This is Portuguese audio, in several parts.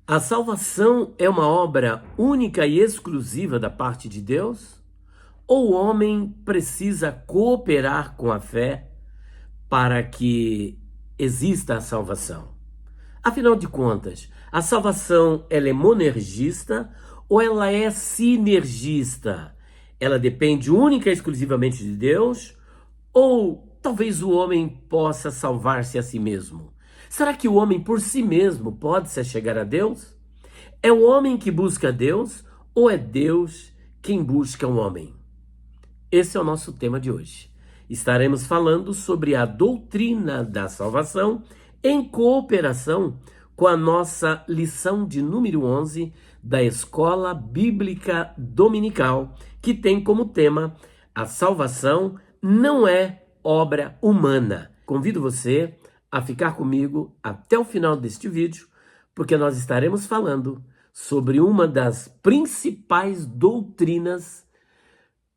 A salvação é uma obra única e exclusiva da parte de Deus? Ou o homem precisa cooperar com a fé para que exista a salvação? Afinal de contas, a salvação ela é monergista ou ela é sinergista? Ela depende única e exclusivamente de Deus? Ou talvez o homem possa salvar-se a si mesmo? Será que o homem por si mesmo pode se chegar a Deus? É o homem que busca Deus ou é Deus quem busca o homem? Esse é o nosso tema de hoje. Estaremos falando sobre a doutrina da salvação em cooperação com a nossa lição de número 11 da Escola Bíblica Dominical, que tem como tema a salvação não é obra humana. Convido você a ficar comigo até o final deste vídeo, porque nós estaremos falando sobre uma das principais doutrinas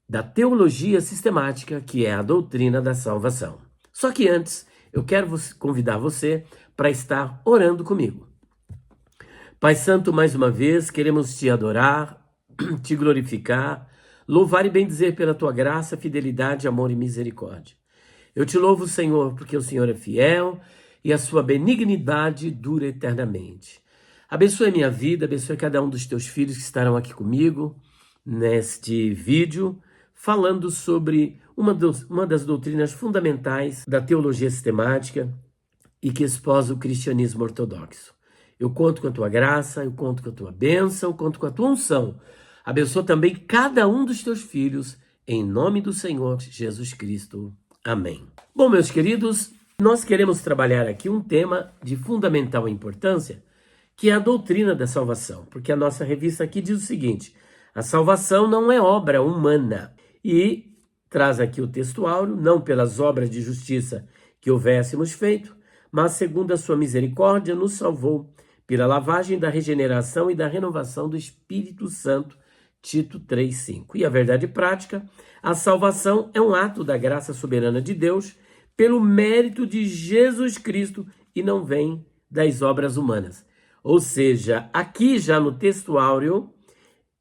da teologia sistemática, que é a doutrina da salvação. Só que antes, eu quero convidar você para estar orando comigo. Pai Santo, mais uma vez, queremos te adorar, te glorificar, louvar e bendizer pela tua graça, fidelidade, amor e misericórdia. Eu te louvo, Senhor, porque o Senhor é fiel e a sua benignidade dura eternamente. Abençoe a minha vida, abençoe cada um dos teus filhos que estarão aqui comigo neste vídeo, falando sobre uma das doutrinas fundamentais da teologia sistemática e que esposa o cristianismo ortodoxo. Eu conto com a tua graça, eu conto com a tua bênção, eu conto com a tua unção. Abençoa também cada um dos teus filhos, em nome do Senhor Jesus Cristo. Amém. Bom, meus queridos, nós queremos trabalhar aqui um tema de fundamental importância, que é a doutrina da salvação, porque a nossa revista aqui diz o seguinte: a salvação não é obra humana. E traz aqui o texto áureo, não pelas obras de justiça que houvéssemos feito, mas segundo a sua misericórdia nos salvou pela lavagem da regeneração e da renovação do Espírito Santo, Tito 3,5. E a verdade prática, a salvação é um ato da graça soberana de Deus pelo mérito de Jesus Cristo e não vem das obras humanas. Ou seja, aqui já no texto áureo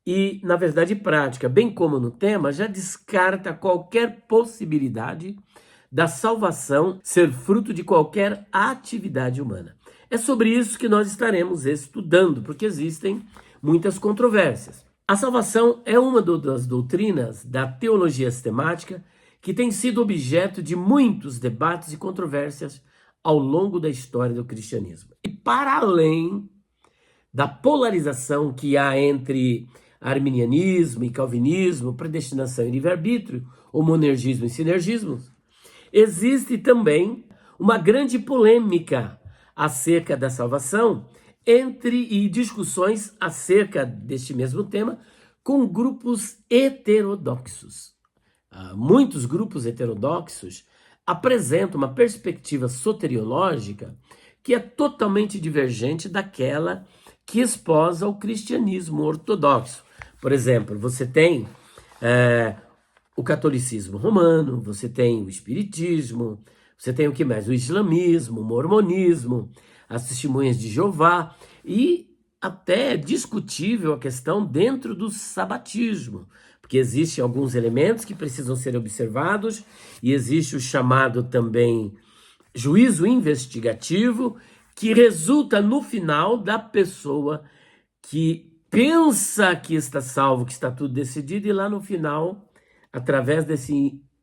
e na verdade prática, bem como no tema, já descarta qualquer possibilidade da salvação ser fruto de qualquer atividade humana. É sobre isso que nós estaremos estudando, porque existem muitas controvérsias. A salvação é uma das doutrinas da teologia sistemática que tem sido objeto de muitos debates e controvérsias ao longo da história do cristianismo. E para além da polarização que há entre arminianismo e calvinismo, predestinação e livre-arbítrio, ou monergismo e sinergismo, existe também uma grande polêmica acerca da salvação e discussões acerca deste mesmo tema com grupos heterodoxos. Muitos grupos heterodoxos apresentam uma perspectiva soteriológica que é totalmente divergente daquela que esposa o cristianismo ortodoxo. Por exemplo, você tem o catolicismo romano, você tem o espiritismo, você tem o que mais? O islamismo, o mormonismo, as testemunhas de Jeová e até é discutível a questão dentro do sabatismo, porque existem alguns elementos que precisam ser observados e existe o chamado também juízo investigativo, que resulta no final da pessoa que pensa que está salvo, que está tudo decidido, e lá no final, através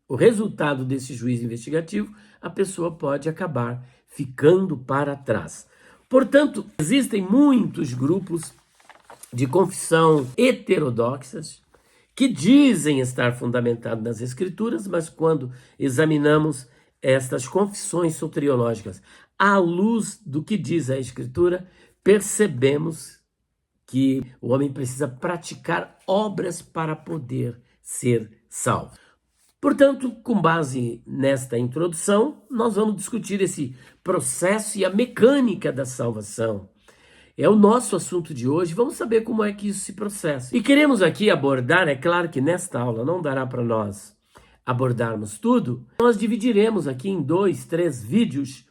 o resultado desse juízo investigativo, a pessoa pode acabar ficando para trás. Portanto, existem muitos grupos de confissão heterodoxas que dizem estar fundamentados nas Escrituras, mas quando examinamos estas confissões soteriológicas à luz do que diz a Escritura, percebemos que o homem precisa praticar obras para poder ser salvo. Portanto, com base nesta introdução, nós vamos discutir esse processo e a mecânica da salvação. É o nosso assunto de hoje, vamos saber como é que isso se processa. E queremos aqui abordar, é claro que nesta aula não dará para nós abordarmos tudo, nós dividiremos aqui em 2, 3 vídeos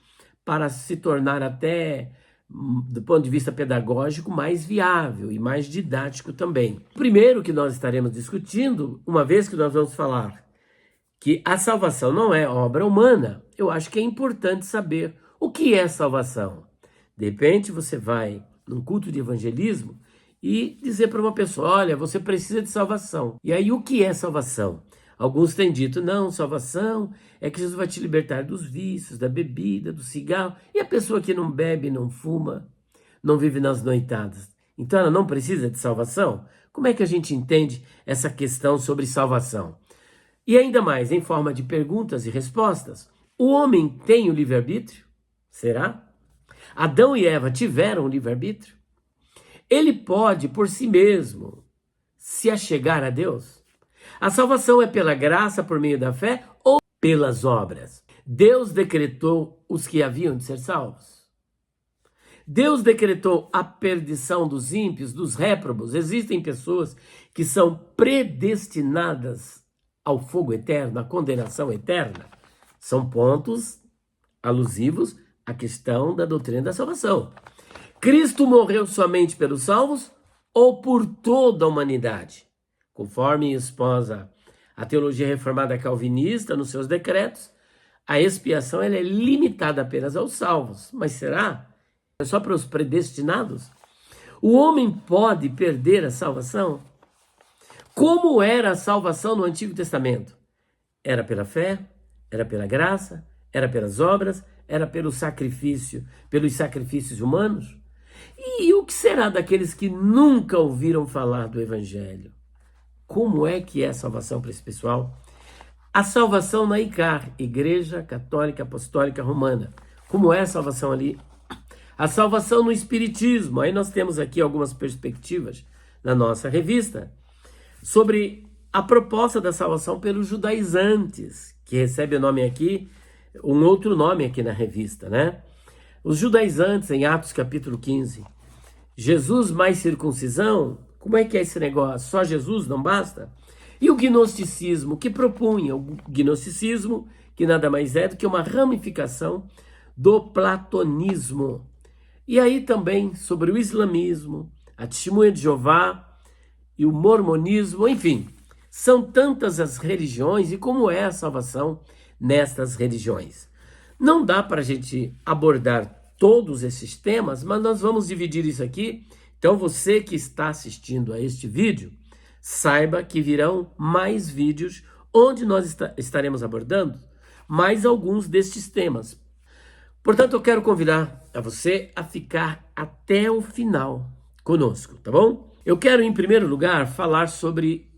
para se tornar até do ponto de vista pedagógico, mais viável e mais didático também. O primeiro que nós estaremos discutindo, uma vez que nós vamos falar que a salvação não é obra humana, eu acho que é importante saber o que é salvação. De repente você vai num culto de evangelismo e dizer para uma pessoa, olha, você precisa de salvação. E aí o que é salvação? Alguns têm dito, não, salvação é que Jesus vai te libertar dos vícios, da bebida, do cigarro. E a pessoa que não bebe, não fuma, não vive nas noitadas, então ela não precisa de salvação? Como é que a gente entende essa questão sobre salvação? E ainda mais, em forma de perguntas e respostas, o homem tem o livre-arbítrio? Será? Adão e Eva tiveram o livre-arbítrio? Ele pode, por si mesmo, se achegar a Deus? A salvação é pela graça por meio da fé ou pelas obras? Deus decretou os que haviam de ser salvos? Deus decretou a perdição dos ímpios, dos réprobos? Existem pessoas que são predestinadas ao fogo eterno, à condenação eterna? São pontos alusivos à questão da doutrina da salvação. Cristo morreu somente pelos salvos ou por toda a humanidade? Conforme esposa a teologia reformada calvinista nos seus decretos, a expiação ela é limitada apenas aos salvos. Mas será? É só para os predestinados? O homem pode perder a salvação? Como era a salvação no Antigo Testamento? Era pela fé? Era pela graça? Era pelas obras? Era pelo sacrifício, pelos sacrifícios humanos? E o que será daqueles que nunca ouviram falar do Evangelho? Como é que é a salvação para esse pessoal? A salvação na ICAR, Igreja Católica Apostólica Romana. Como é a salvação ali? A salvação no Espiritismo. Aí nós temos aqui algumas perspectivas na nossa revista sobre a proposta da salvação pelos judaizantes, que recebe o nome aqui, um outro nome aqui na revista, né? Os judaizantes, em Atos capítulo 15. Jesus mais circuncisão? Como é que é esse negócio? Só Jesus não basta? E o gnosticismo, que propunha o gnosticismo, que nada mais é do que uma ramificação do platonismo. E aí também sobre o islamismo, a testemunha de Jeová e o mormonismo, enfim, são tantas as religiões e como é a salvação nestas religiões. Não dá para a gente abordar todos esses temas, mas nós vamos dividir isso aqui. Então você que está assistindo a este vídeo, saiba que virão mais vídeos onde nós estaremos abordando mais alguns destes temas. Portanto, eu quero convidar a você a ficar até o final conosco, tá bom? Eu quero, em primeiro lugar, falar sobre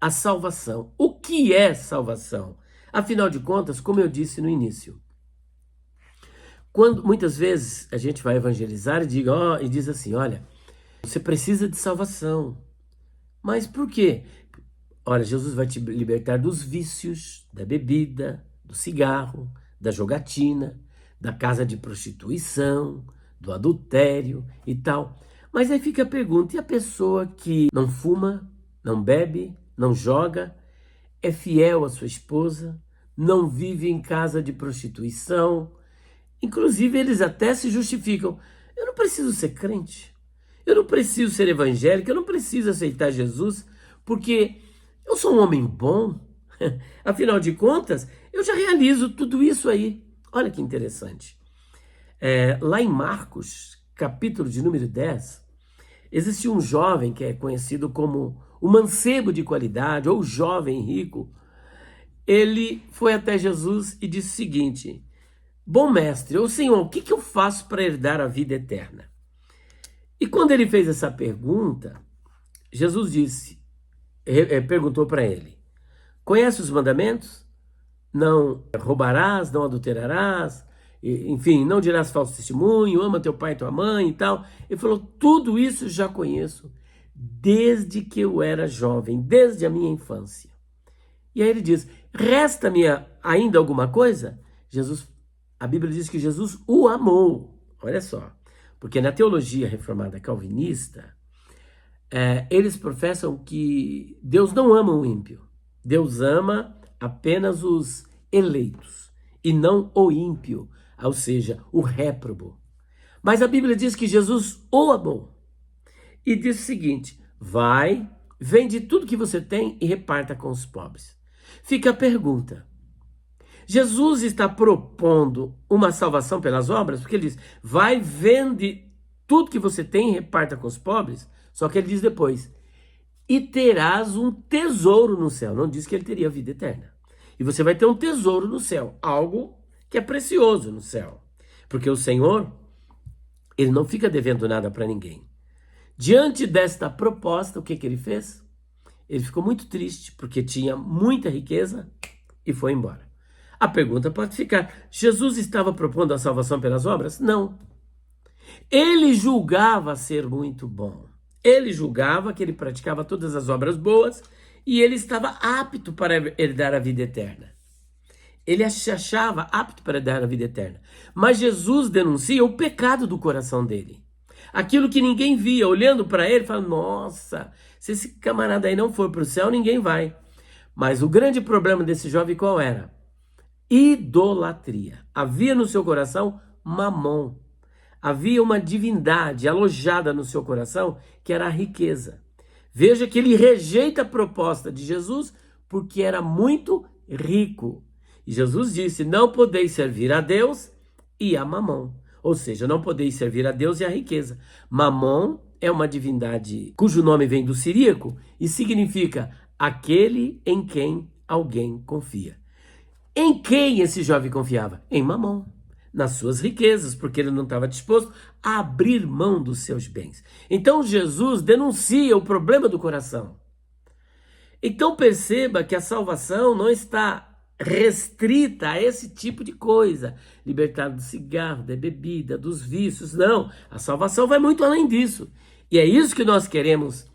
a salvação. O que é salvação? Afinal de contas, como eu disse no início, quando muitas vezes a gente vai evangelizar e diz assim, olha, você precisa de salvação. Mas por quê? Olha, Jesus vai te libertar dos vícios, da bebida, do cigarro, da jogatina, da casa de prostituição, do adultério e tal. Mas aí fica a pergunta, e a pessoa que não fuma, não bebe, não joga, é fiel à sua esposa, não vive em casa de prostituição? Inclusive eles até se justificam. Eu não preciso ser crente, eu não preciso ser evangélico, eu não preciso aceitar Jesus, porque eu sou um homem bom. Afinal de contas, eu já realizo tudo isso aí. Olha que interessante. Lá em Marcos, capítulo de número 10, existe um jovem que é conhecido como o mancebo de qualidade, ou o jovem rico. Ele foi até Jesus e disse o seguinte, bom mestre, ou Senhor, o que eu faço para herdar a vida eterna? E quando ele fez essa pergunta, Jesus perguntou para ele, conhece os mandamentos? Não roubarás, não adulterarás, enfim, não dirás falso testemunho, ama teu pai e tua mãe e tal. Ele falou, tudo isso já conheço desde que eu era jovem, desde a minha infância. E aí ele diz, resta-me ainda alguma coisa? A Bíblia diz que Jesus o amou, olha só, porque na teologia reformada calvinista, eles professam que Deus não ama o ímpio, Deus ama apenas os eleitos, e não o ímpio, ou seja, o réprobo. Mas a Bíblia diz que Jesus o amou e disse o seguinte: vai, vende tudo que você tem e reparta com os pobres. Fica a pergunta: Jesus está propondo uma salvação pelas obras? Porque ele diz: vai, vende tudo que você tem e reparta com os pobres. Só que ele diz depois: e terás um tesouro no céu. Não diz que ele teria vida eterna. E você vai ter um tesouro no céu, algo que é precioso no céu. Porque o Senhor, ele não fica devendo nada para ninguém. Diante desta proposta, o que ele fez? Ele ficou muito triste, porque tinha muita riqueza e foi embora. A pergunta pode ficar: Jesus estava propondo a salvação pelas obras? Não. Ele julgava ser muito bom. Ele julgava que ele praticava todas as obras boas e ele estava apto para herdar a vida eterna. Ele se achava apto para dar a vida eterna. Mas Jesus denuncia o pecado do coração dele. Aquilo que ninguém via, olhando para ele, fala: nossa, se esse camarada aí não for para o céu, ninguém vai. Mas o grande problema desse jovem qual era? Idolatria. Havia no seu coração Mamon. Havia uma divindade alojada no seu coração, que era a riqueza. Veja que ele rejeita a proposta de Jesus porque era muito rico. E Jesus disse: não podeis servir a Deus e a Mamon. Ou seja, não podeis servir a Deus e a riqueza. Mamon é uma divindade cujo nome vem do siríaco e significa aquele em quem alguém confia. Em quem esse jovem confiava? Em Mamon, nas suas riquezas, porque ele não estava disposto a abrir mão dos seus bens. Então Jesus denuncia o problema do coração. Então perceba que a salvação não está restrita a esse tipo de coisa, libertado do cigarro, da bebida, dos vícios. Não, a salvação vai muito além disso. E é isso que nós queremos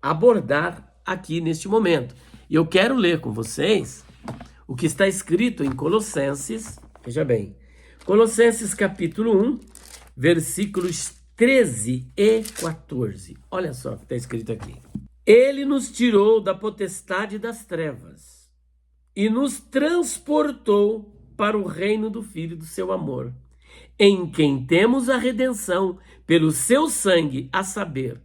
abordar aqui neste momento. E eu quero ler com vocês o que está escrito em Colossenses, veja bem, Colossenses capítulo 1, versículos 13 e 14. Olha só o que está escrito aqui. Ele nos tirou da potestade das trevas e nos transportou para o reino do Filho do seu amor, em quem temos a redenção pelo seu sangue, a saber,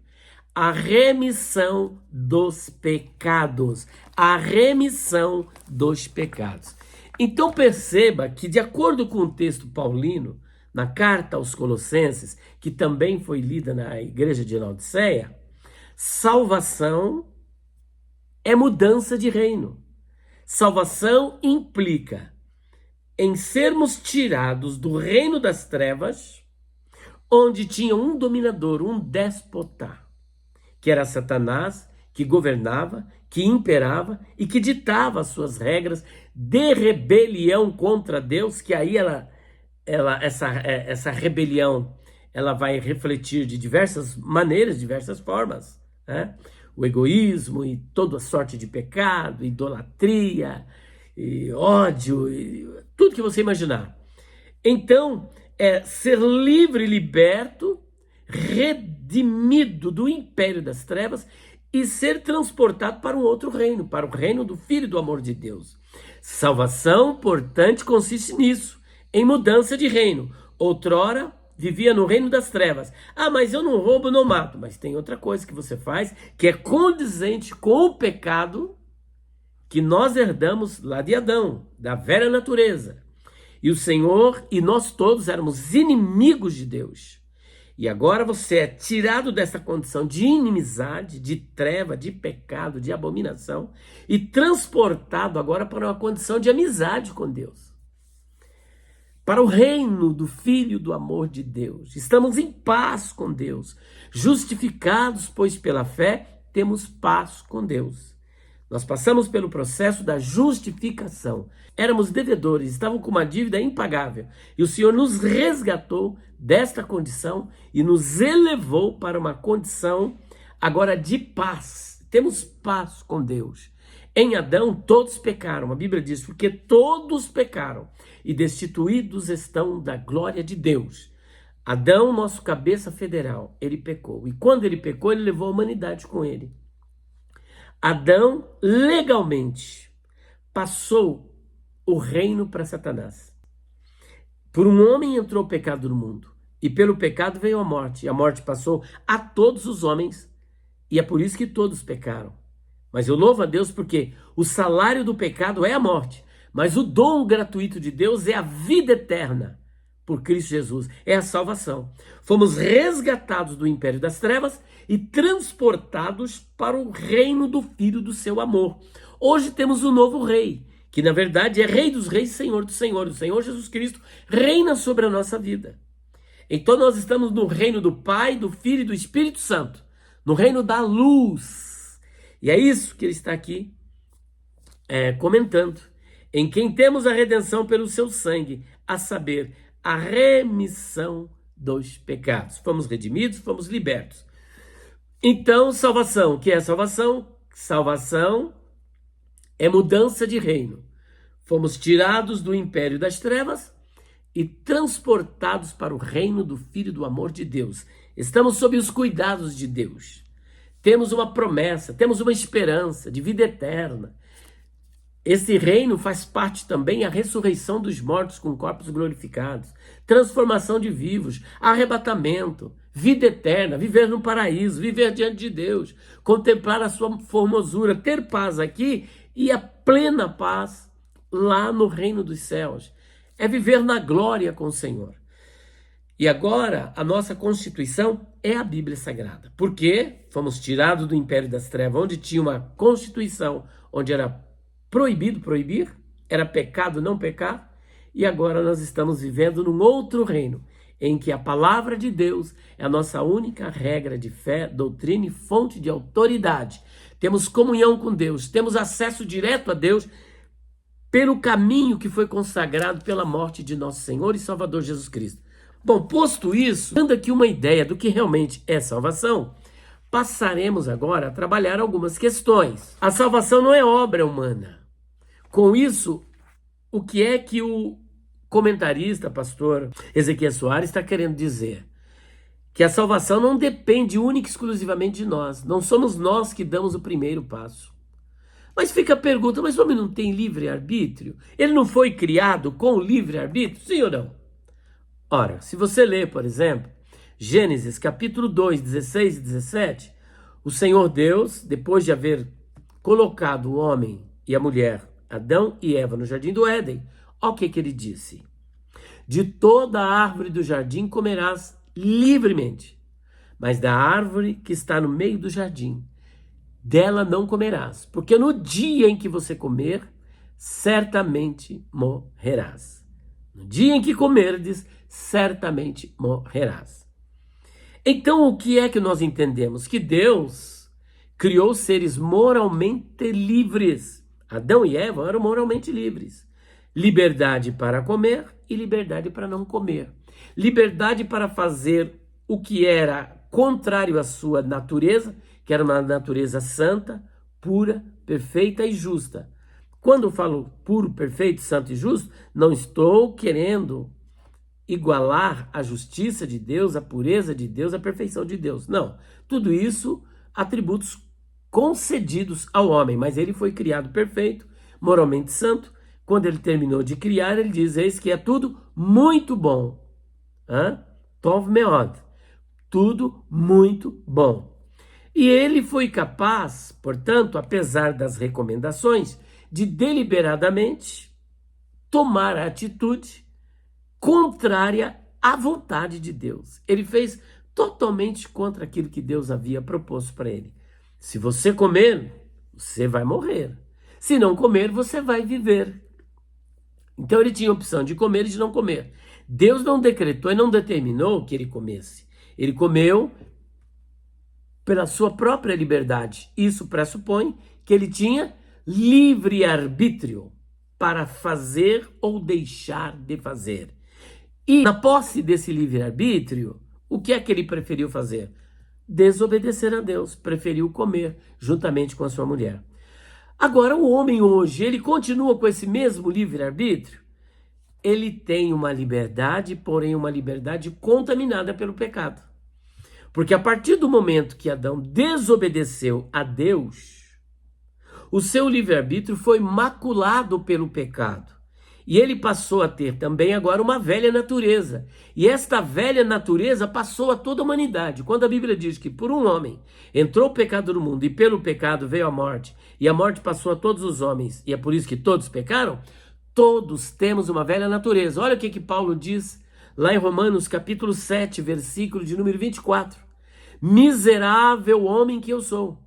a remissão dos pecados. A remissão dos pecados. Então perceba que, de acordo com o texto paulino, na carta aos Colossenses, que também foi lida na igreja de Laodiceia, salvação é mudança de reino. Salvação implica em sermos tirados do reino das trevas, onde tinha um dominador, um déspota, que era Satanás, que governava, que imperava e que ditava as suas regras de rebelião contra Deus, que aí essa rebelião ela vai refletir de diversas maneiras, diversas formas, né? O egoísmo e toda sorte de pecado, idolatria, e ódio, e tudo que você imaginar. Então, ser livre e liberto, redimido do império das trevas e ser transportado para um outro reino, para o reino do Filho do amor de Deus. Salvação, portanto, consiste nisso, em mudança de reino. Outrora, vivia no reino das trevas. Ah, mas eu não roubo, não mato. Mas tem outra coisa que você faz, que é condizente com o pecado que nós herdamos lá de Adão, da velha natureza. E o Senhor e nós todos éramos inimigos de Deus. E agora você é tirado dessa condição de inimizade, de treva, de pecado, de abominação e transportado agora para uma condição de amizade com Deus. Para o reino do Filho do amor de Deus. Estamos em paz com Deus. Justificados, pois pela fé, temos paz com Deus. Nós passamos pelo processo da justificação. Éramos devedores, estavam com uma dívida impagável. E o Senhor nos resgatou desta condição e nos elevou para uma condição agora de paz. Temos paz com Deus. Em Adão todos pecaram, a Bíblia diz, porque todos pecaram e destituídos estão da glória de Deus. Adão, nosso cabeça federal, ele pecou. E quando ele pecou, ele levou a humanidade com ele. Adão, legalmente, passou o reino para Satanás. Por um homem entrou o pecado no mundo. E pelo pecado veio a morte. E a morte passou a todos os homens. E é por isso que todos pecaram. Mas eu louvo a Deus porque o salário do pecado é a morte. Mas o dom gratuito de Deus é a vida eterna por Cristo Jesus. É a salvação. Fomos resgatados do império das trevas e transportados para o reino do Filho do seu amor. Hoje temos um novo rei, que na verdade é Rei dos Reis, Senhor dos Senhores. O Senhor Jesus Cristo reina sobre a nossa vida. Então nós estamos no reino do Pai, do Filho e do Espírito Santo, no reino da luz. E é isso que ele está aqui comentando. Em quem temos a redenção pelo seu sangue, a saber, a remissão dos pecados. Fomos redimidos, fomos libertos. Então, salvação. O que é salvação? Salvação é mudança de reino. Fomos tirados do império das trevas e transportados para o reino do Filho do amor de Deus. Estamos sob os cuidados de Deus. Temos uma promessa, temos uma esperança de vida eterna. Esse reino faz parte também a ressurreição dos mortos com corpos glorificados, transformação de vivos, arrebatamento, vida eterna, viver no paraíso, viver diante de Deus, contemplar a sua formosura, ter paz aqui e a plena paz lá no reino dos céus. É viver na glória com o Senhor. E agora a nossa Constituição é a Bíblia Sagrada. Porque fomos tirados do império das trevas, onde tinha uma Constituição, onde era proibido proibir, era pecado não pecar, e agora nós estamos vivendo num outro reino, em que a palavra de Deus é a nossa única regra de fé, doutrina e fonte de autoridade. Temos comunhão com Deus, temos acesso direto a Deus pelo caminho que foi consagrado pela morte de nosso Senhor e Salvador Jesus Cristo. Bom, posto isso, dando aqui uma ideia do que realmente é salvação, passaremos agora a trabalhar algumas questões. A salvação não é obra humana. Com isso, o que é que o comentarista, pastor Ezequias Soares, está querendo dizer? Que a salvação não depende única e exclusivamente de nós. Não somos nós que damos o primeiro passo. Mas fica a pergunta, mas o homem não tem livre-arbítrio? Ele não foi criado com livre-arbítrio? Sim ou não? Ora, se você ler, por exemplo, Gênesis capítulo 2, 16 e 17, o Senhor Deus, depois de haver colocado o homem e a mulher, Adão e Eva, no jardim do Éden, olha o que ele disse. De toda a árvore do jardim comerás livremente, mas da árvore que está no meio do jardim, dela não comerás, porque no dia em que você comer, certamente morrerás. No dia em que comerdes, certamente morrerás. Então, o que é que nós entendemos? Que Deus criou seres moralmente livres. Adão e Eva eram moralmente livres. Liberdade para comer e liberdade para não comer. Liberdade para fazer o que era contrário à sua natureza, que era uma natureza santa, pura, perfeita e justa. Quando eu falo puro, perfeito, santo e justo, não estou querendo igualar a justiça de Deus, a pureza de Deus, a perfeição de Deus. Não. Tudo isso, atributos concedidos ao homem, mas ele foi criado perfeito, moralmente santo. Quando ele terminou de criar, ele diz, eis que é tudo muito bom. Tov meod. Tudo muito bom. E ele foi capaz, portanto, apesar das recomendações, de deliberadamente tomar a atitude contrária à vontade de Deus. Ele fez totalmente contra aquilo que Deus havia proposto para ele. Se você comer, você vai morrer. Se não comer, você vai viver. Então ele tinha a opção de comer e de não comer. Deus não decretou e não determinou que ele comesse. Ele comeu pela sua própria liberdade. Isso pressupõe que ele tinha livre-arbítrio para fazer ou deixar de fazer. E na posse desse livre-arbítrio, o que é que ele preferiu fazer? Desobedecer a Deus, preferiu comer juntamente com a sua mulher. Agora, o homem hoje, ele continua com esse mesmo livre-arbítrio? Ele tem uma liberdade, porém uma liberdade contaminada pelo pecado. Porque a partir do momento que Adão desobedeceu a Deus, o seu livre-arbítrio foi maculado pelo pecado. E ele passou a ter também agora uma velha natureza. E esta velha natureza passou a toda a humanidade. Quando a Bíblia diz que por um homem entrou o pecado no mundo e pelo pecado veio a morte, e a morte passou a todos os homens, e é por isso que todos pecaram, todos temos uma velha natureza. Olha o que Paulo diz lá em Romanos capítulo 7, versículo de número 24. Miserável homem que eu sou,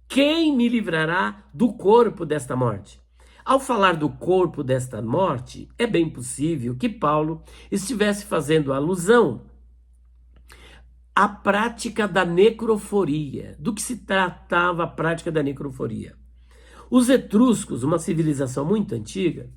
quem me livrará do corpo desta morte? Ao falar do corpo desta morte, é bem possível que Paulo estivesse fazendo alusão à prática da necroforia. Do que se tratava a prática da necroforia? Os etruscos, uma civilização muito antiga,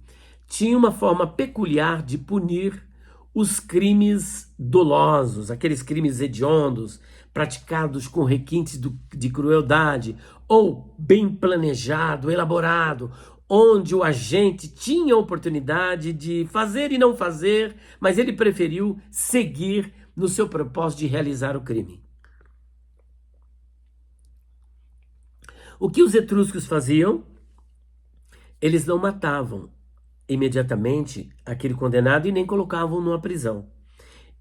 tinha uma forma peculiar de punir os crimes dolosos, aqueles crimes hediondos, praticados com requintes de crueldade, ou bem planejado, elaborado, onde o agente tinha a oportunidade de fazer e não fazer, mas ele preferiu seguir no seu propósito de realizar o crime. O que os etruscos faziam? Eles não matavam imediatamente aquele condenado e nem colocavam numa prisão.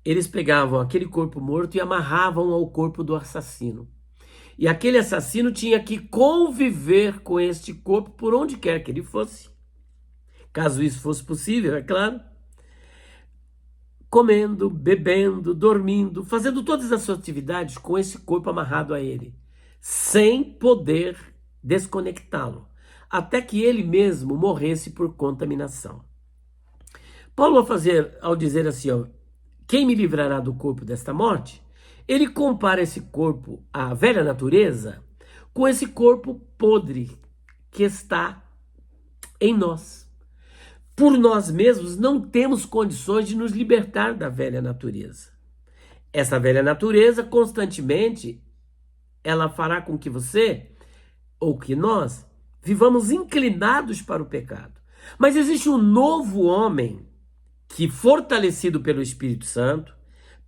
Eles pegavam aquele corpo morto e amarravam ao corpo do assassino. E aquele assassino tinha que conviver com este corpo por onde quer que ele fosse. Caso isso fosse possível, é claro. Comendo, bebendo, dormindo, fazendo todas as suas atividades com esse corpo amarrado a ele, sem poder desconectá-lo, até que ele mesmo morresse por contaminação. Paulo, ao dizer assim, ó, quem me livrará do corpo desta morte? Ele compara esse corpo, a velha natureza, com esse corpo podre que está em nós. Por nós mesmos não temos condições de nos libertar da velha natureza. Essa velha natureza, constantemente, ela fará com que você, ou que nós, vivamos inclinados para o pecado. Mas existe um novo homem que, fortalecido pelo Espírito Santo,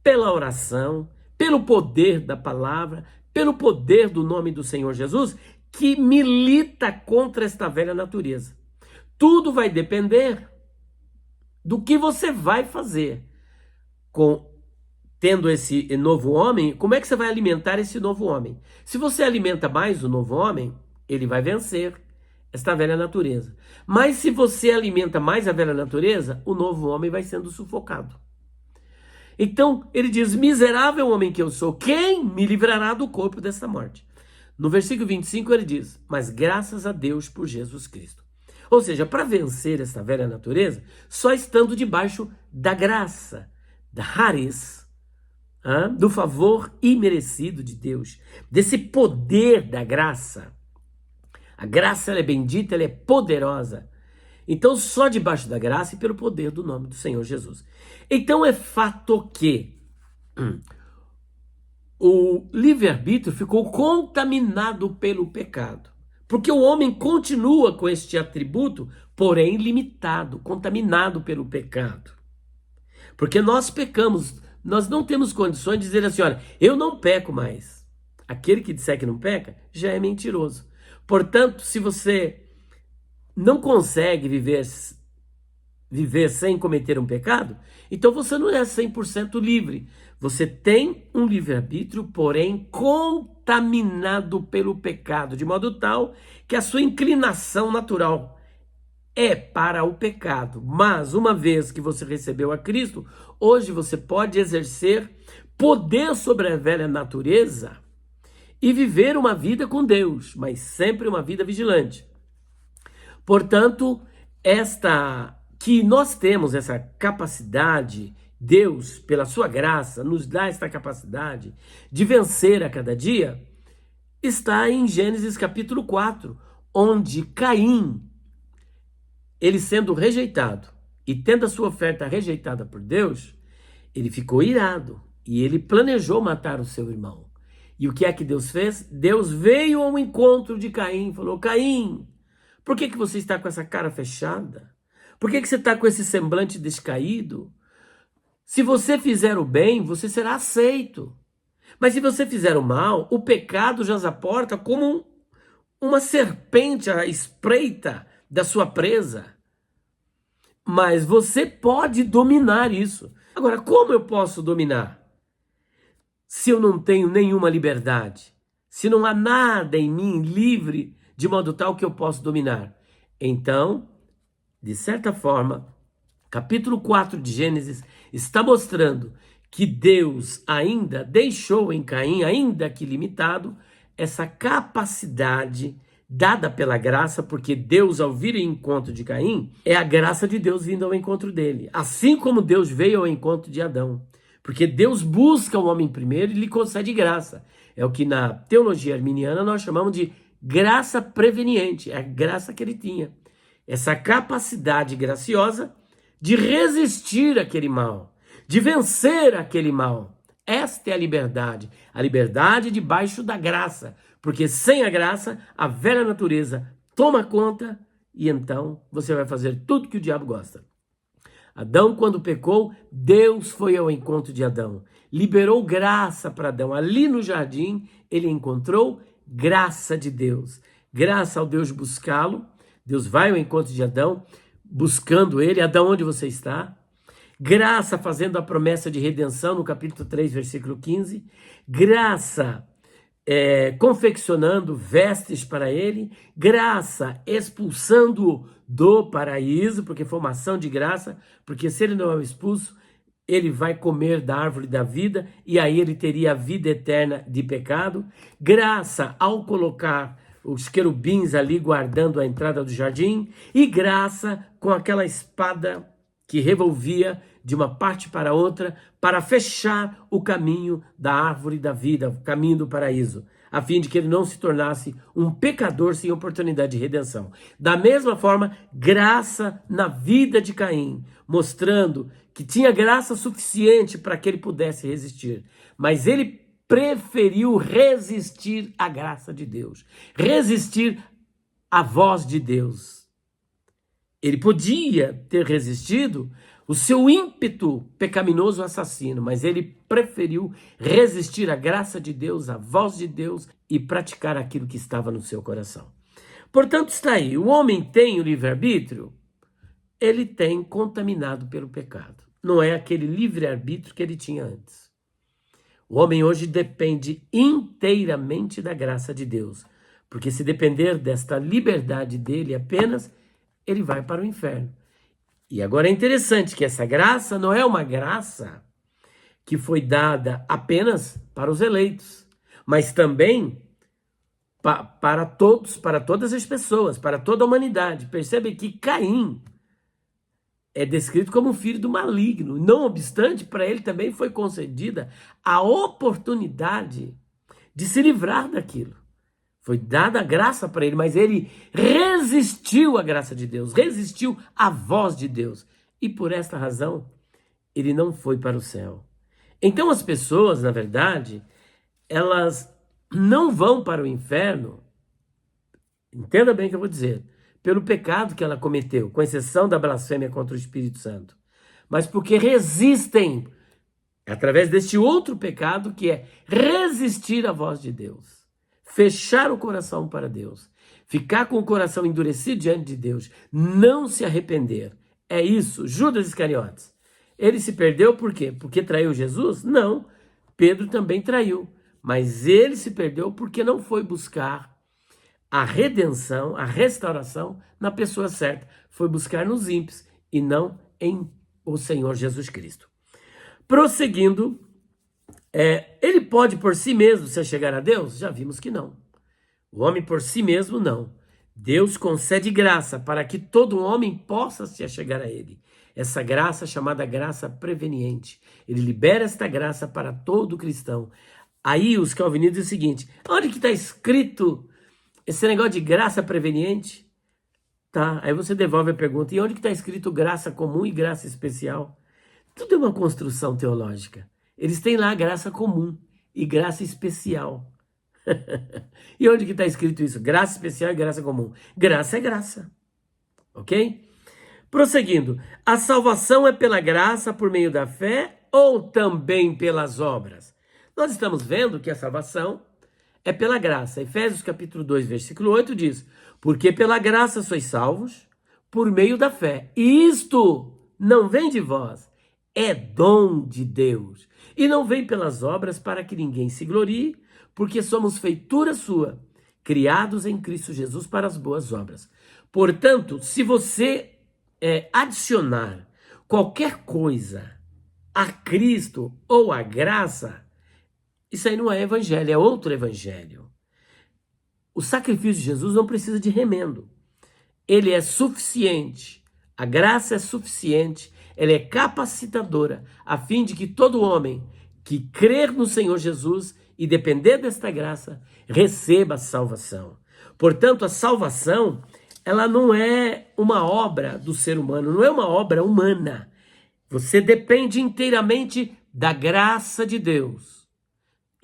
pela oração, pelo poder da palavra, pelo poder do nome do Senhor Jesus, que milita contra esta velha natureza. Tudo vai depender do que você vai fazer tendo esse novo homem. Como é que você vai alimentar esse novo homem? Se você alimenta mais o novo homem, ele vai vencer esta velha natureza. Mas se você alimenta mais a velha natureza, o novo homem vai sendo sufocado. Então, ele diz, miserável homem que eu sou, quem me livrará do corpo desta morte? No versículo 25 ele diz, mas graças a Deus por Jesus Cristo. Ou seja, para vencer esta velha natureza, só estando debaixo da graça, da charis, do favor imerecido de Deus, desse poder da graça. A graça, ela é bendita, ela é poderosa. Então, só debaixo da graça e pelo poder do nome do Senhor Jesus. Então, é fato que o livre-arbítrio ficou contaminado pelo pecado. Porque o homem continua com este atributo, porém limitado, contaminado pelo pecado. Porque nós pecamos, nós não temos condições de dizer assim, olha, eu não peco mais. Aquele que disser que não peca, já é mentiroso. Portanto, se você não consegue viver sem cometer um pecado, então você não é 100% livre. Você tem um livre-arbítrio, porém contaminado pelo pecado, de modo tal que a sua inclinação natural é para o pecado. Mas uma vez que você recebeu a Cristo, hoje você pode exercer poder sobre a velha natureza e viver uma vida com Deus, mas sempre uma vida vigilante. Portanto, que nós temos essa capacidade, Deus, pela sua graça, nos dá esta capacidade de vencer a cada dia, está em Gênesis capítulo 4, onde Caim, ele sendo rejeitado e tendo a sua oferta rejeitada por Deus, ele ficou irado e ele planejou matar o seu irmão. E o que é que Deus fez? Deus veio ao encontro de Caim e falou, Caim, por que você está com essa cara fechada? Por que você está com esse semblante descaído? Se você fizer o bem, você será aceito. Mas se você fizer o mal, o pecado já se aporta como uma serpente à espreita da sua presa. mas você pode dominar isso. Agora, como eu posso dominar? Se eu não tenho nenhuma liberdade, se não há nada em mim livre de modo tal que eu possa dominar. Então, de certa forma, capítulo 4 de Gênesis está mostrando que Deus ainda deixou em Caim, ainda que limitado, essa capacidade dada pela graça, porque Deus, ao vir ao encontro de Caim, é a graça de Deus vindo ao encontro dele. Assim como Deus veio ao encontro de Adão. Porque Deus busca o homem primeiro e lhe concede graça. É o que na teologia arminiana nós chamamos de graça preveniente. É a graça que ele tinha. Essa capacidade graciosa de resistir àquele mal, de vencer aquele mal. Esta é a liberdade debaixo da graça, porque sem a graça, a velha natureza toma conta e então você vai fazer tudo que o diabo gosta. Adão, quando pecou, Deus foi ao encontro de Adão, liberou graça para Adão. Ali no jardim, ele encontrou graça de Deus, graça ao Deus buscá-lo. Deus vai ao encontro de Adão, buscando ele. Adão, onde você está? Graça fazendo a promessa de redenção no capítulo 3, versículo 15. Graça confeccionando vestes para ele. Graça expulsando-o do paraíso, porque foi uma ação de graça, porque se ele não é expulso, ele vai comer da árvore da vida e aí ele teria a vida eterna de pecado. Graça ao colocar os querubins ali guardando a entrada do jardim, e graça com aquela espada que revolvia de uma parte para outra para fechar o caminho da árvore da vida, o caminho do paraíso, a fim de que ele não se tornasse um pecador sem oportunidade de redenção. Da mesma forma, graça na vida de Caim, mostrando que tinha graça suficiente para que ele pudesse resistir, mas ele preferiu resistir à graça de Deus, resistir à voz de Deus. Ele podia ter resistido o seu ímpeto pecaminoso assassino, mas ele preferiu resistir à graça de Deus, à voz de Deus e praticar aquilo que estava no seu coração. Portanto, está aí, o homem tem o livre-arbítrio, ele tem contaminado pelo pecado. Não é aquele livre-arbítrio que ele tinha antes. O homem hoje depende inteiramente da graça de Deus, porque se depender desta liberdade dele apenas, ele vai para o inferno. E agora é interessante que essa graça não é uma graça que foi dada apenas para os eleitos, mas também para todos, para todas as pessoas, para toda a humanidade. Percebe que Caim é descrito como um filho do maligno. Não obstante, para ele também foi concedida a oportunidade de se livrar daquilo. Foi dada a graça para ele, mas ele resistiu à graça de Deus, resistiu à voz de Deus. E por esta razão, ele não foi para o céu. Então as pessoas, na verdade, elas não vão para o inferno, entenda bem o que eu vou dizer, pelo pecado que ela cometeu, com exceção da blasfêmia contra o Espírito Santo, mas porque resistem através deste outro pecado que é resistir à voz de Deus. Fechar o coração para Deus, ficar com o coração endurecido diante de Deus, não se arrepender. É isso, Judas Iscariotes. Ele se perdeu por quê? Porque traiu Jesus? Não, Pedro também traiu. Mas ele se perdeu porque não foi buscar a redenção, a restauração na pessoa certa. Foi buscar nos ímpios e não em o Senhor Jesus Cristo. Prosseguindo, ele pode por si mesmo se chegar a Deus? Já vimos que não. O homem por si mesmo não. Deus concede graça para que todo homem possa se achegar a ele. Essa graça chamada graça preveniente. Ele libera esta graça para todo cristão. Aí os calvinistas dizem o seguinte: onde que está escrito esse negócio de graça preveniente? Tá, aí você devolve a pergunta: e onde que está escrito graça comum e graça especial? Tudo é uma construção teológica. Eles têm lá graça comum e graça especial. E onde que está escrito isso? Graça especial e graça comum. Graça é graça. Ok? Prosseguindo. A salvação é pela graça por meio da fé ou também pelas obras? Nós estamos vendo que a salvação é pela graça. Efésios capítulo 2, versículo 8 diz: porque pela graça sois salvos, por meio da fé. E isto não vem de vós, é dom de Deus. E não vem pelas obras para que ninguém se glorie, porque somos feitura sua, criados em Cristo Jesus para as boas obras. Portanto, se você adicionar qualquer coisa a Cristo ou a graça, isso aí não é evangelho, é outro evangelho. O sacrifício de Jesus não precisa de remendo. Ele é suficiente. A graça é suficiente. Ela é capacitadora, a fim de que todo homem que crer no Senhor Jesus e depender desta graça, receba a salvação. Portanto, a salvação, ela não é uma obra do ser humano, não é uma obra humana. Você depende inteiramente da graça de Deus.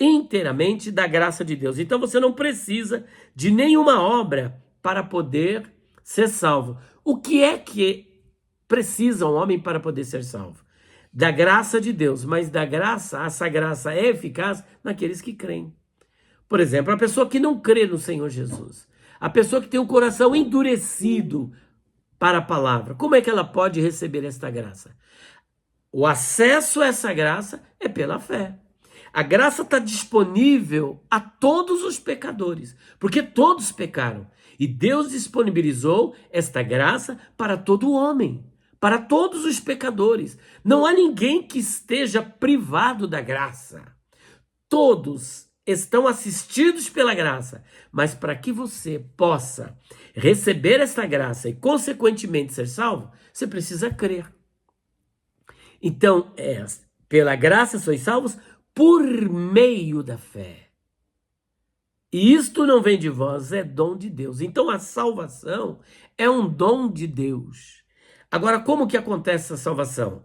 Inteiramente da graça de Deus. Então você não precisa de nenhuma obra para poder ser salvo. O que é que precisa um homem para poder ser salvo? Da graça de Deus, mas da graça, essa graça é eficaz naqueles que creem. Por exemplo, a pessoa que não crê no Senhor Jesus, a pessoa que tem o coração endurecido para a palavra, como é que ela pode receber esta graça? O acesso a essa graça é pela fé. A graça está disponível a todos os pecadores, porque todos pecaram. E Deus disponibilizou esta graça para todo homem, para todos os pecadores. Não há ninguém que esteja privado da graça. Todos estão assistidos pela graça, mas para que você possa receber esta graça e, consequentemente, ser salvo, você precisa crer. Então, pela graça sois salvos por meio da fé. E isto não vem de vós, é dom de Deus. Então a salvação é um dom de Deus. Agora, como que acontece essa salvação?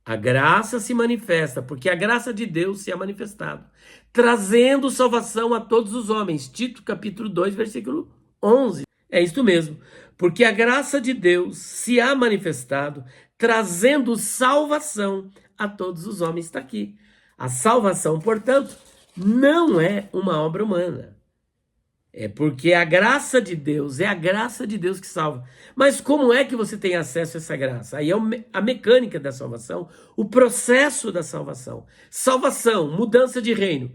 A graça se manifesta, porque a graça de Deus se é manifestado, trazendo salvação a todos os homens. Tito capítulo 2, versículo 11. É isto mesmo. Porque a graça de Deus se há manifestado, trazendo salvação a todos os homens. Está aqui. A salvação, portanto, não é uma obra humana. É porque a graça de Deus, é a graça de Deus que salva. Mas como é que você tem acesso a essa graça? Aí é a mecânica da salvação, o processo da salvação. Salvação, mudança de reino.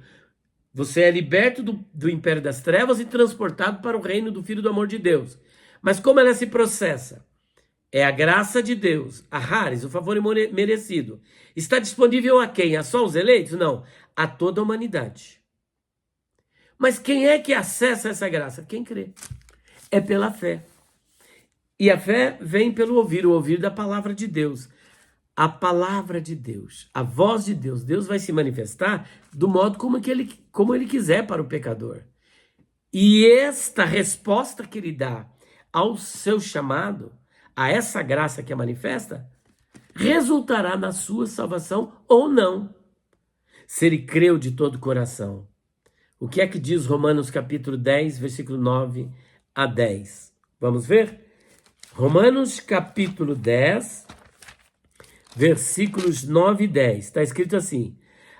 Você é liberto do império das trevas e transportado para o reino do Filho do amor de Deus. Mas como ela se processa? É a graça de Deus, a Haris, o favor merecido. Está disponível a quem? A só os eleitos? Não, a toda a humanidade. Mas quem é que acessa essa graça? Quem crê. É pela fé. E a fé vem pelo ouvir, o ouvir da palavra de Deus. A palavra de Deus, a voz de Deus. Deus vai se manifestar do modo como ele quiser para o pecador. E esta resposta que ele dá ao seu chamado, a essa graça que é manifesta, resultará na sua salvação ou não, se ele creu de todo o coração. O que é que diz Romanos capítulo 10, versículo 9 a 10? Vamos ver? Romanos capítulo 10, versículos 9 e 10. Está escrito assim: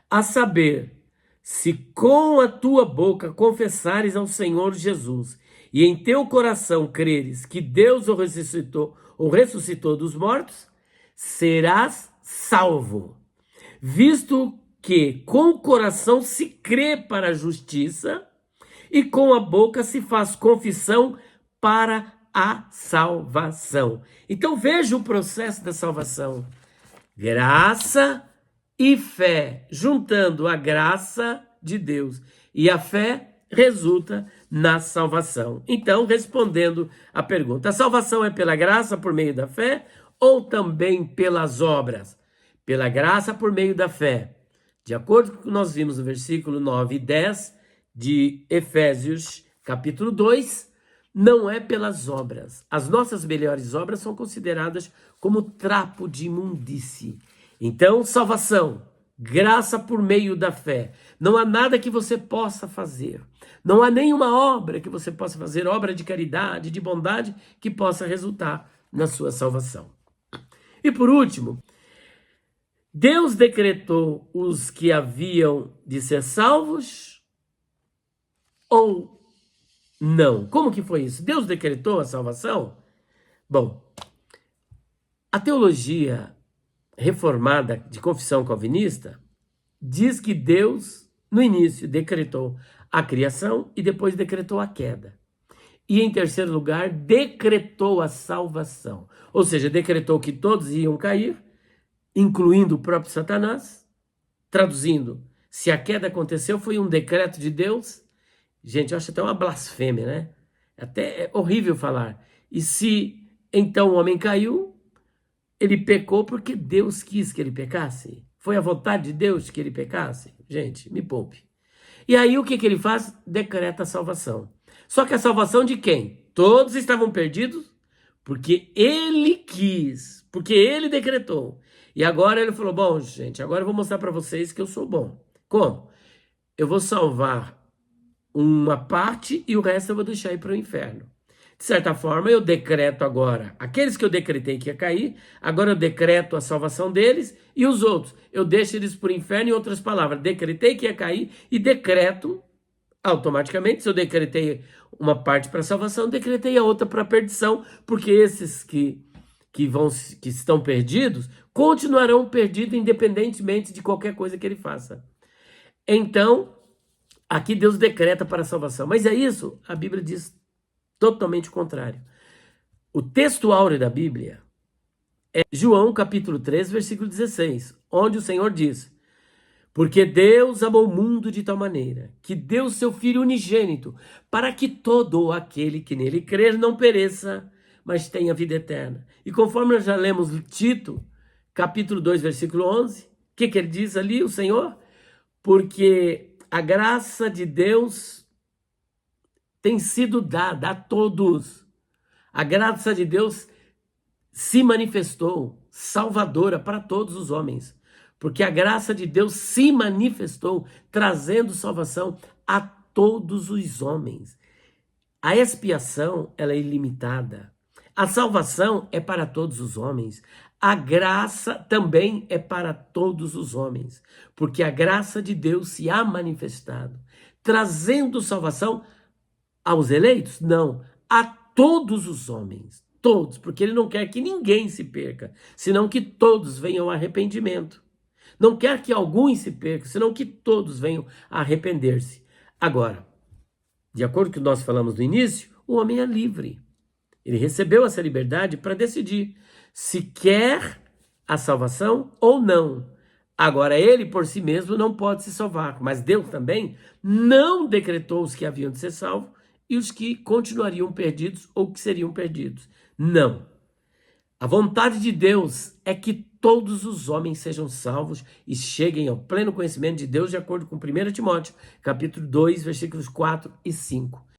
a saber, se com a tua boca confessares ao Senhor Jesus e em teu coração creres que Deus o ressuscitou dos mortos, serás salvo. Visto que com o coração se crê para a justiça e com a boca se faz confissão para a salvação. Então veja o processo da salvação. Graça e fé, juntando a graça de Deus e a fé, resulta na salvação. Então, respondendo à pergunta, a salvação é pela graça por meio da fé ou também pelas obras? Pela graça por meio da fé. De acordo com o que nós vimos no versículo 9 e 10 de Efésios capítulo 2, não é pelas obras. As nossas melhores obras são consideradas como trapo de imundície. Então, salvação, graça por meio da fé. Não há nada que você possa fazer. Não há nenhuma obra que você possa fazer, obra de caridade, de bondade, que possa resultar na sua salvação. E por último, Deus decretou os que haviam de ser salvos ou não? Como que foi isso? Deus decretou a salvação? Bom, A teologia reformada de confissão calvinista diz que Deus, no início, decretou a criação e depois decretou a queda. E, em terceiro lugar, decretou a salvação. Ou seja, decretou que todos iam cair, incluindo o próprio Satanás. Traduzindo, se a queda aconteceu, foi um decreto de Deus. Gente, eu acho até uma blasfêmia, né? Até é horrível falar. E se então o homem caiu, ele pecou porque Deus quis que ele pecasse? Foi a vontade de Deus que ele pecasse? Gente, me poupe. E aí o que ele faz? Decreta a salvação. Só que a salvação de quem? Todos estavam perdidos porque ele quis, porque ele decretou. E agora ele falou, bom, gente, agora eu vou mostrar para vocês que eu sou bom. Como? Eu vou salvar uma parte e o resto eu vou deixar ir para o inferno. De certa forma, eu decreto agora, aqueles que eu decretei que ia cair, agora eu decreto a salvação deles, e os outros, eu deixo eles para o inferno. Em outras palavras, decretei que ia cair e decreto automaticamente. Se eu decretei uma parte para salvação, decretei a outra para perdição, porque esses que estão perdidos continuarão perdidos independentemente de qualquer coisa que ele faça. Então, aqui Deus decreta para a salvação. Mas é isso? A Bíblia diz totalmente o contrário. O texto áureo da Bíblia é João capítulo 3, versículo 16, onde o Senhor diz: porque Deus amou o mundo de tal maneira que deu seu Filho unigênito, para que todo aquele que nele crer não pereça, mas tenha vida eterna. E conforme nós já lemos Tito, capítulo 2, versículo 11, o que ele diz ali, o Senhor? Porque a graça de Deus tem sido dada a todos. A graça de Deus se manifestou salvadora para todos os homens. Porque a graça de Deus se manifestou trazendo salvação a todos os homens. A expiação, ela é ilimitada. A salvação é para todos os homens. A graça também é para todos os homens. Porque a graça de Deus se há manifestado, trazendo salvação aos eleitos? Não, a todos os homens. Todos, porque ele não quer que ninguém se perca, senão que todos venham ao arrependimento. Não quer que alguns se percam, senão que todos venham a arrepender-se. Agora, de acordo com o que nós falamos no início, o homem é livre. Ele recebeu essa liberdade para decidir se quer a salvação ou não. Agora, ele por si mesmo não pode se salvar, mas Deus também não decretou os que haviam de ser salvos e os que continuariam perdidos ou que seriam perdidos. Não. A vontade de Deus é que todos os homens sejam salvos e cheguem ao pleno conhecimento de Deus, de acordo com 1 Timóteo, capítulo 2, versículos 4 e 5.